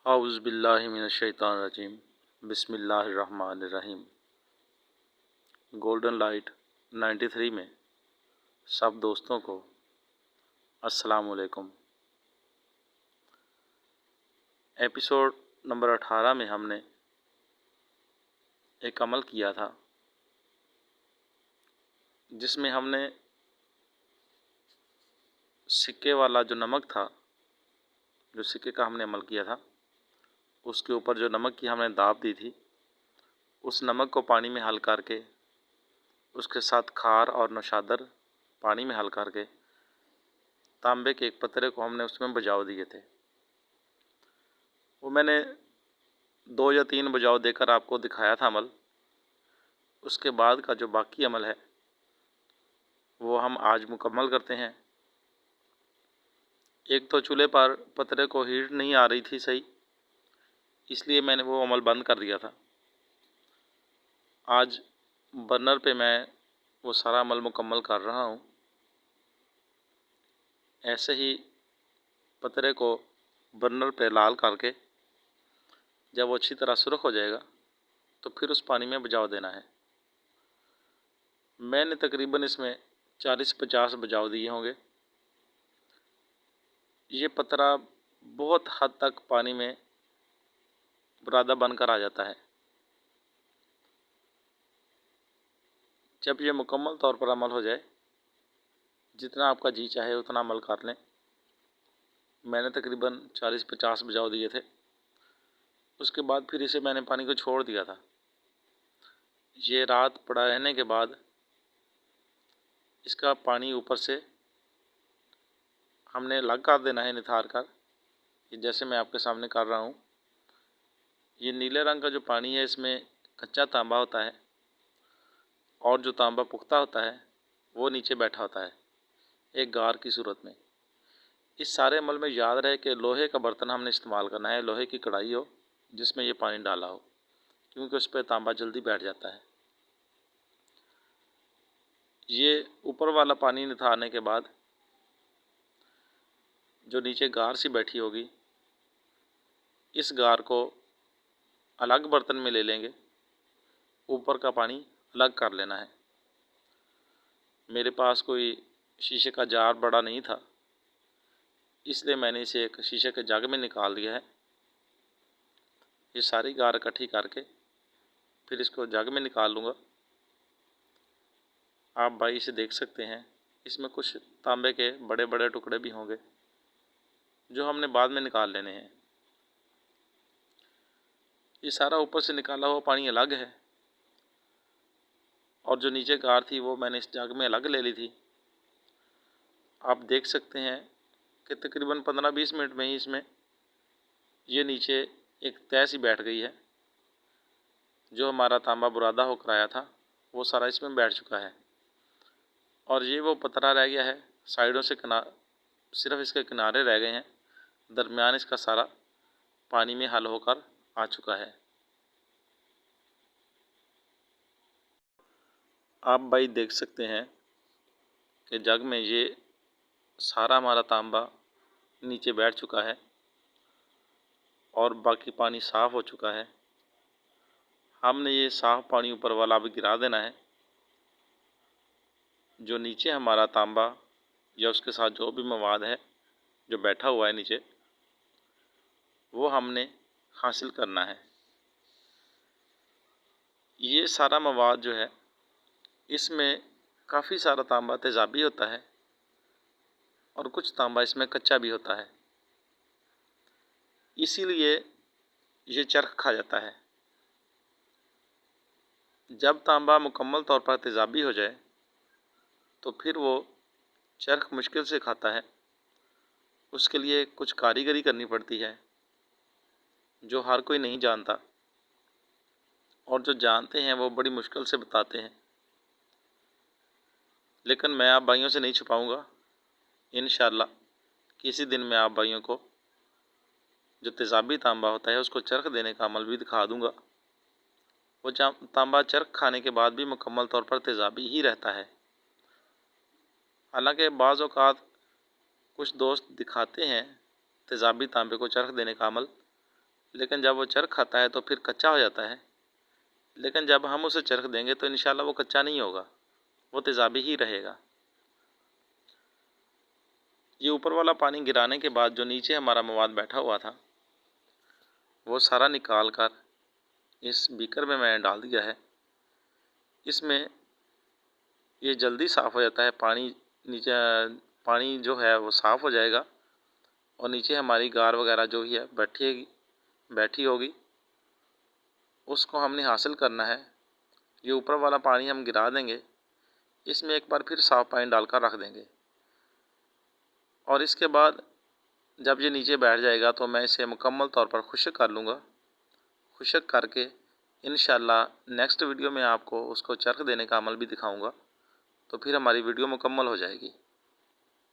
औज़ु बिल्लाहि मिनश्शैतानिर्रजीम बिस्मिल्लाहिर्रहमानिर्रहीम। Golden light 93 में सब दोस्तों को अस्सलाम वालेकुम। एपिसोड नंबर 18 में हमने एक अमल किया था जिसमें हमने सिक्के वाला जो नमक था, जो सिक्के का हमने अमल किया था, उसके ऊपर जो नमक की हमने दाब दी थी, उस नमक को पानी में हल करके उसके साथ खार और नशादर पानी में हल करके तांबे के एक पतरे को हमने उसमें बुझाव दिए थे। वो मैंने 2 या 3 बुझाव देकर आपको दिखाया था अमल। उसके बाद का जो बाकी अमल है वो हम आज मुकम्मल करते हैं। एक तो चूल्हे पर पतरे को हीट नहीं आ रही थी सही, इसलिए मैंने वो अमल बंद कर दिया था। आज बर्नर पे मैं वो सारा अमल मुकम्मल कर रहा हूँ। ऐसे ही पतरे को बर्नर पे लाल करके जब वो अच्छी तरह सुरख हो जाएगा तो फिर उस पानी में बुझाव देना है। मैंने तकरीबन इसमें 40-50 बुझाव दिए होंगे। ये पतरा बहुत हद तक पानी में बुरादा बनकर आ जाता है। जब ये मुकम्मल तौर पर अमल हो जाए, जितना आपका जी चाहे उतना अमल कर लें। मैंने तकरीबन 40-50 बुझाव दिए थे। उसके बाद फिर इसे मैंने पानी को छोड़ दिया था। ये रात पड़ा रहने के बाद इसका पानी ऊपर से हमने अलग कर देना है, निथार कर। ये जैसे मैं आपके सामने कर रहा हूँ। ये नीले रंग का जो पानी है, इसमें कच्चा तांबा होता है और जो तांबा पुख्ता होता है वो नीचे बैठा होता है एक गार की सूरत में। इस सारे अमल में याद रहे कि लोहे का बर्तन हमने इस्तेमाल करना है, लोहे की कढ़ाई हो जिसमें ये पानी डाला हो, क्योंकि उस पर तांबा जल्दी बैठ जाता है। ये ऊपर वाला पानी निथारने के बाद जो नीचे गार सी बैठी होगी, इस गार को अलग बर्तन में ले लेंगे, ऊपर का पानी अलग कर लेना है। मेरे पास कोई शीशे का जार बड़ा नहीं था, इसलिए मैंने इसे एक शीशे के जग में निकाल दिया है। ये सारी गार इकट्ठी करके फिर इसको जग में निकाल लूँगा। आप भाई इसे देख सकते हैं, इसमें कुछ तांबे के बड़े बड़े टुकड़े भी होंगे जो हमने बाद में निकाल लेने हैं। ये सारा ऊपर से निकाला हुआ पानी अलग है और जो नीचे गार थी वो मैंने इस जग में अलग ले ली थी। आप देख सकते हैं कि तकरीबन 15-20 मिनट में ही इसमें ये नीचे एक तह सी बैठ गई है। जो हमारा तांबा बुरादा होकर आया था वो सारा इसमें बैठ चुका है और ये वो पतरा रह गया है। साइडों से सिर्फ इसके किनारे रह गए हैं, दरमियान इसका सारा पानी में हल होकर आ चुका है। आप भाई देख सकते हैं कि जग में ये सारा हमारा तांबा नीचे बैठ चुका है और बाकी पानी साफ़ हो चुका है। हमने ये साफ़ पानी ऊपर वाला अब गिरा देना है। जो नीचे हमारा तांबा या उसके साथ जो भी मवाद है जो बैठा हुआ है नीचे, वो हमने हासिल करना है। ये सारा मवाद जो है, इसमें काफ़ी सारा तांबा तेज़ाबी होता है और कुछ तांबा इसमें कच्चा भी होता है, इसीलिए ये चरख खा जाता है। जब तांबा मुकम्मल तौर पर तेज़ाबी हो जाए तो फिर वो चरख मुश्किल से खाता है। उसके लिए कुछ कारीगरी करनी पड़ती है जो हर कोई नहीं जानता, और जो जानते हैं वो बड़ी मुश्किल से बताते हैं। लेकिन मैं आप भाइयों से नहीं छुपाऊंगा, इंशाअल्लाह किसी दिन मैं आप भाइयों को जो तेज़ाबी तांबा होता है उसको चरख देने का अमल भी दिखा दूंगा। वो तांबा चरख खाने के बाद भी मुकम्मल तौर पर तेज़ाबी ही रहता है। हालांकि बाज़ औक़ात कुछ दोस्त दिखाते हैं तेज़ाबी तांबे को चरख देने का अमल, लेकिन जब वो चरख खाता है तो फिर कच्चा हो जाता है। लेकिन जब हम उसे चरख देंगे तो इंशाल्लाह वो कच्चा नहीं होगा, वो तेज़ाबी ही रहेगा। ये ऊपर वाला पानी गिराने के बाद जो नीचे हमारा मवाद बैठा हुआ था वो सारा निकाल कर इस बीकर में मैंने डाल दिया है। इसमें ये जल्दी साफ़ हो जाता है, पानी जो है वो साफ़ हो जाएगा और नीचे हमारी गार वगैरह जो भी है बैठी होगी उसको हमने हासिल करना है। ये ऊपर वाला पानी हम गिरा देंगे, इसमें एक बार फिर साफ़ पानी डालकर रख देंगे और इसके बाद जब ये नीचे बैठ जाएगा तो मैं इसे मुकम्मल तौर पर खुश्क कर लूँगा। खुश्क करके इंशाल्लाह नेक्स्ट वीडियो में आपको उसको चरख देने का अमल भी दिखाऊंगा, तो फिर हमारी वीडियो मुकम्मल हो जाएगी।